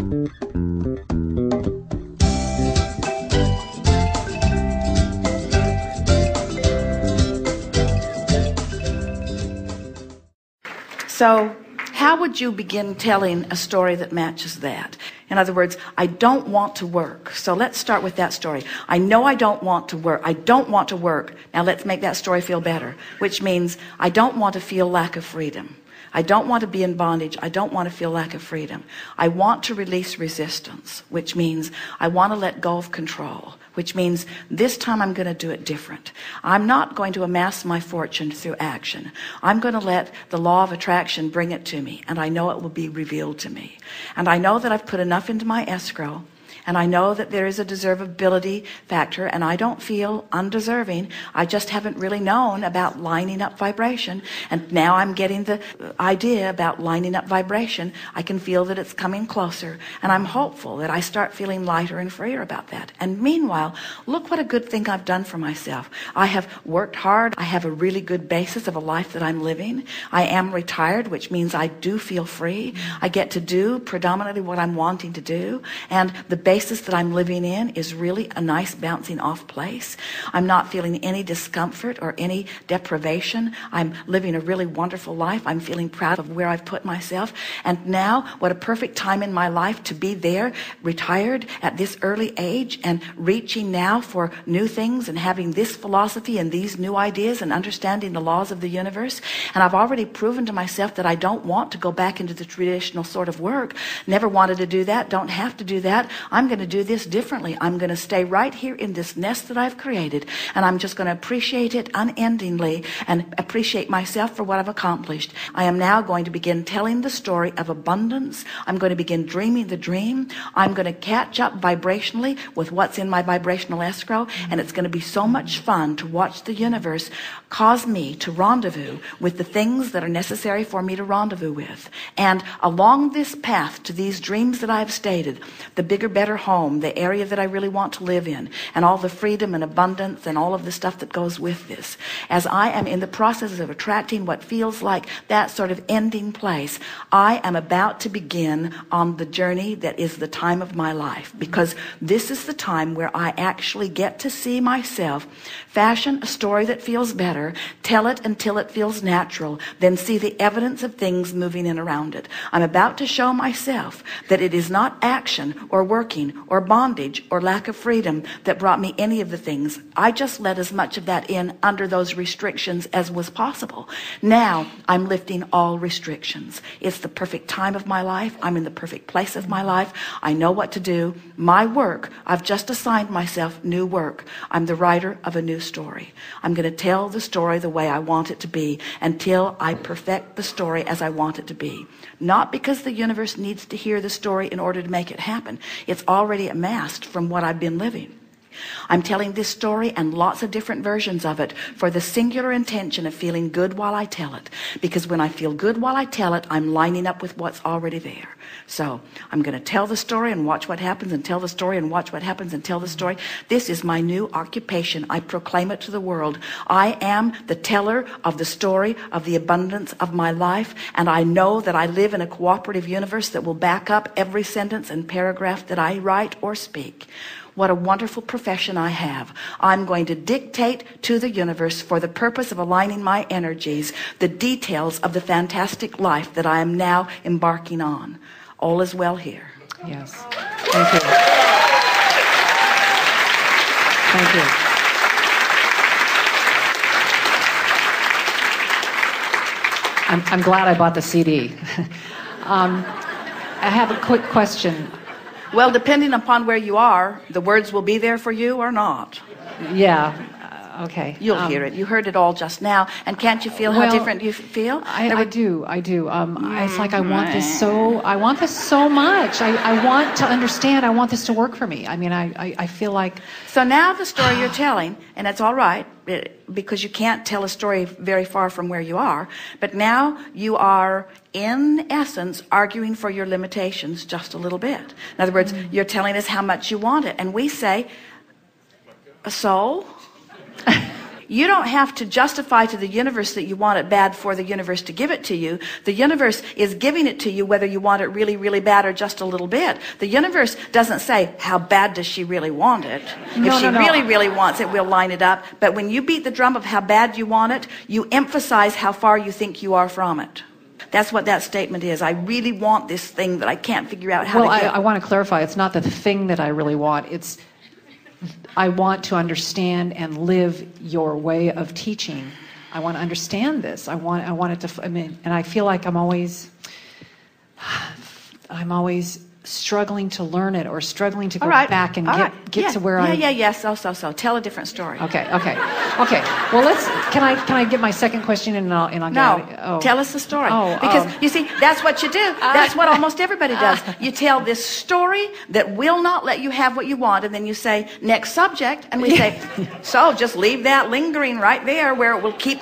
So how would you begin telling a story that matches that? In other words, I don't want to work. So let's start with that story. I know I don't want to work. I don't want to work. Now let's make that story feel better, which means I don't want to feel lack of freedom. I don't want to be in bondage. I don't want to feel lack of freedom. I want to release resistance, which means I want to let go of control, which means this time I'm going to do it different. I'm not going to amass my fortune through action. I'm going to let the law of attraction bring it to me, and I know it will be revealed to me. And I know that I've put enough into my escrow, and I know that there is a deservability factor, and I don't feel undeserving. I just haven't really known about lining up vibration, and now I'm getting the idea about lining up vibration. I can feel that it's coming closer, and I'm hopeful that I start feeling lighter and freer about that. And meanwhile, look what a good thing I've done for myself. I have worked hard. I have a really good basis of a life that I'm living. I am retired, which means I do feel free. I get to do predominantly what I'm wanting to do, and the basis that I'm living in is really a nice bouncing off place. I'm not feeling any discomfort or any deprivation. I'm living a really wonderful life. I'm feeling proud of where I've put myself. And now, what a perfect time in my life to be there, retired at this early age and reaching now for new things and having this philosophy and these new ideas and understanding the laws of the universe. And I've already proven to myself that I don't want to go back into the traditional sort of work. Never wanted to do that. Don't have to do that. I'm going to do this differently. I'm going to stay right here in this nest that I've created, and I'm just going to appreciate it unendingly and appreciate myself for what I've accomplished. I am now going to begin telling the story of abundance. I'm going to begin dreaming the dream. I'm going to catch up vibrationally with what's in my vibrational escrow, and it's going to be so much fun to watch the universe cause me to rendezvous with the things that are necessary for me to rendezvous with. And along this path to these dreams that I've stated, the bigger, better home, the area that I really want to live in, and all the freedom and abundance and all of the stuff that goes with this, as I am in the process of attracting what feels like that sort of ending place, I am about to begin on the journey that is the time of my life, because this is the time where I actually get to see myself fashion a story that feels better, tell it until it feels natural, then see the evidence of things moving in around it. I'm about to show myself that it is not action or working or bondage or lack of freedom that brought me any of the things. I just let as much of that in under those restrictions as was possible. Now I'm lifting all restrictions. It's the perfect time of my life. I'm in the perfect place of my life. I know what to do. My work, I've just assigned myself new work. I'm the writer of a new story. I'm going to tell the story the way I want it to be until I perfect the story as I want it to be. Not because the universe needs to hear the story in order to make it happen. It's already amassed from what I've been living. I'm telling this story and lots of different versions of it for the singular intention of feeling good while I tell it. Because when I feel good while I tell it, I'm lining up with what's already there. So I'm going to tell the story and watch what happens, and tell the story and watch what happens, and tell the story. This is my new occupation. I proclaim it to the world. I am the teller of the story of the abundance of my life, and I know that I live in a cooperative universe that will back up every sentence and paragraph that I write or speak. What a wonderful profession I have. I'm going to dictate to the universe, for the purpose of aligning my energies, the details of the fantastic life that I am now embarking on. All is well here. Yes. Thank you. Thank you. I'm glad I bought the CD. I have a quick question. Well, depending upon where you are, the words will be there for you or not. Yeah. Okay. You'll hear it. You heard it all just now. And can't you feel how different you feel? I do. It's like I want this so much. I want to understand. I want this to work for me. I mean, I feel like... So now the story you're telling, and it's all right, because you can't tell a story very far from where you are, but now you are, in essence, arguing for your limitations just a little bit. In other words, you're telling us how much you want it. And we say, so... you don't have to justify to the universe that you want it bad for the universe to give it to you. The universe is giving it to you whether you want it really, really bad or just a little bit. The universe doesn't say, how bad does she really want it? If she really, really wants it, we'll line it up. But when you beat the drum of how bad you want it, you emphasize how far you think you are from it. That's what that statement is. I really want this thing that I can't figure out how to get. I want to clarify. It's not the thing that I really want. It's I want to understand and live your way of teaching. I want to understand this. I want it to. And I feel like I'm always struggling to learn it or struggling to go back and get to where So tell a different story. Okay. Well, can I get my second question and I'll No, tell us the story. Because you see, that's what you do. That's what almost everybody does. You tell this story that will not let you have what you want, and then you say, next subject, and we say, so just leave that lingering right there where it will keep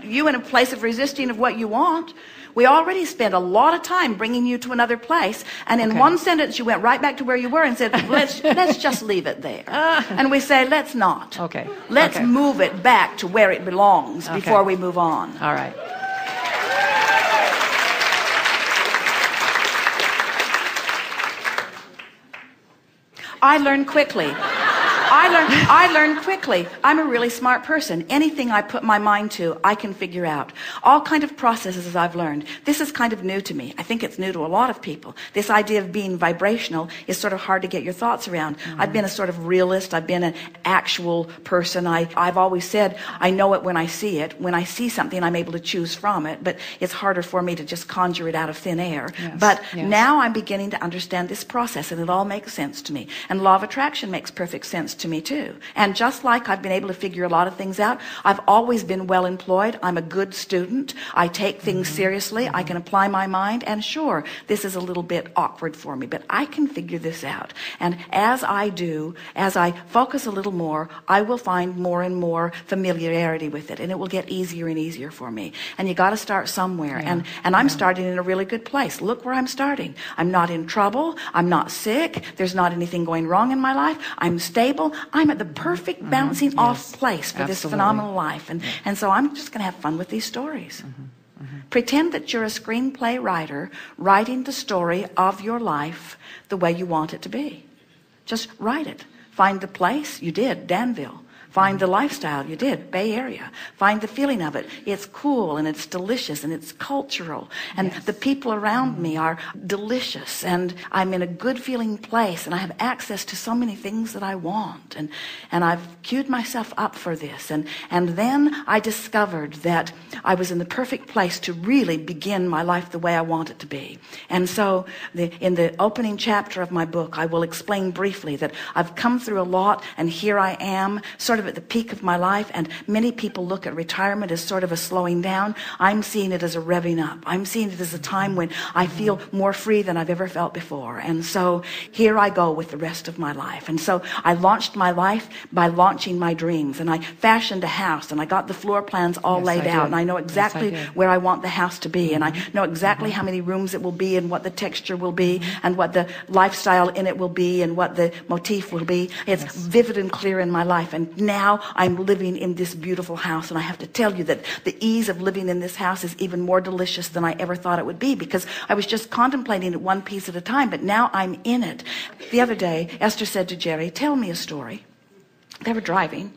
you in a place of resisting of what you want. We already spent a lot of time bringing you to another place, and in one sentence you went right back to where you were and said, let's just leave it there. And we say, let's not. Let's move it back to where it belongs before we move on. All right. I learned quickly. I learned quickly. I'm a really smart person. Anything I put my mind to, I can figure out. All kind of processes I've learned. This is kind of new to me. I think it's new to a lot of people. This idea of being vibrational is sort of hard to get your thoughts around. I've been a sort of realist. I've been an actual person. I've always said I know it when I see it. When I see something, I'm able to choose from it. But it's harder for me to just conjure it out of thin air. Now I'm beginning to understand this process, and it all makes sense to me. And law of attraction makes perfect sense to me too. And just like I've been able to figure a lot of things out, I've always been well employed. I'm a good student. I take things seriously. I can apply my mind. And sure, this is a little bit awkward for me, but I can figure this out. And as I do, as I focus a little more, I will find more and more familiarity with it, and it will get easier and easier for me. And you got to start somewhere. And I'm starting in a really good place. Look where I'm starting. I'm not in trouble. I'm not sick. There's not anything going wrong in my life. I'm stable. I'm at the perfect bouncing off place for this phenomenal life. And so I'm just going to have fun with these stories. Pretend that you're a screenplay writer writing the story of your life the way you want it to be. Just write it. Find the place. You did, Danville. Find the lifestyle. You did, Bay Area. Find the feeling of it. It's cool and it's delicious and it's cultural. And the people around me are delicious. And I'm in a good feeling place. And I have access to so many things that I want. And I've queued myself up for this. And then I discovered that I was in the perfect place to really begin my life the way I want it to be. And so in the opening chapter of my book, I will explain briefly that I've come through a lot, and here I am, sort of at the peak of my life. And many people look at retirement as sort of a slowing down. I'm seeing it as a revving up. I'm seeing it as a time when I feel more free than I've ever felt before. And so here I go with the rest of my life. And so I launched my life by launching my dreams, and I fashioned a house, and I got the floor plans all laid out, and I know exactly where I want the house to be, and I know exactly how many rooms it will be, and what the texture will be, and what the lifestyle in it will be, and what the motif will be. It's vivid and clear in my life. And now I'm living in this beautiful house, and I have to tell you that the ease of living in this house is even more delicious than I ever thought it would be, because I was just contemplating it one piece at a time, but now I'm in it. The other day, Esther said to Jerry, tell me a story. They were driving,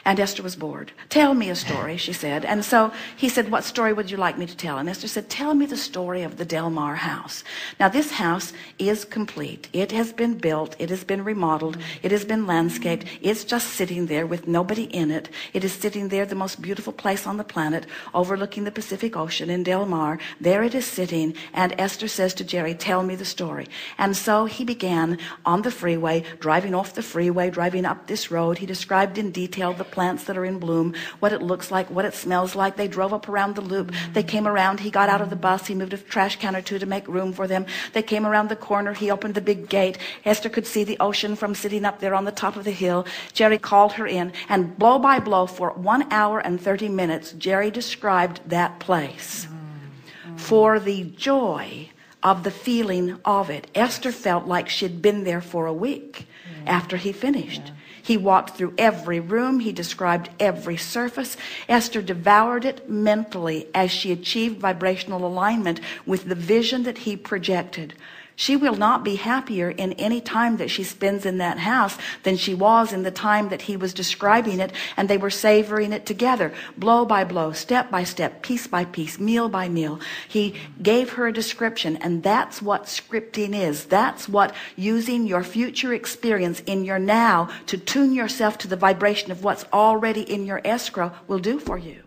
and Esther was bored. Tell me a story, she said. And so he said, what story would you like me to tell? And Esther said, tell me the story of the Del Mar house. Now, this house is complete. It has been built. It has been remodeled. It has been landscaped. It's just sitting there with nobody in it. It is sitting there, the most beautiful place on the planet, overlooking the Pacific Ocean in Del Mar. There it is sitting. And Esther says to Jerry, tell me the story. And so he began on the freeway, driving off the freeway, driving up this road. He described in detail the plants that are in bloom, what it looks like, what it smells like. They drove up around the loop. They came around. He got out of the bus. He moved a trash can or two to make room for them. They came around the corner. He opened the big gate. Esther could see the ocean from sitting up there on the top of the hill. Jerry called her in, and blow by blow for 1 hour and 30 minutes, Jerry described that place for the joy of the feeling of it. Esther felt like she'd been there for a week after he finished. He walked through every room. He described every surface. Esther devoured it mentally as she achieved vibrational alignment with the vision that he projected. She will not be happier in any time that she spends in that house than she was in the time that he was describing it, and they were savoring it together, blow by blow, step by step, piece by piece, meal by meal. He gave her a description, and that's what scripting is. That's what using your future experience in your now to tune yourself to the vibration of what's already in your escrow will do for you.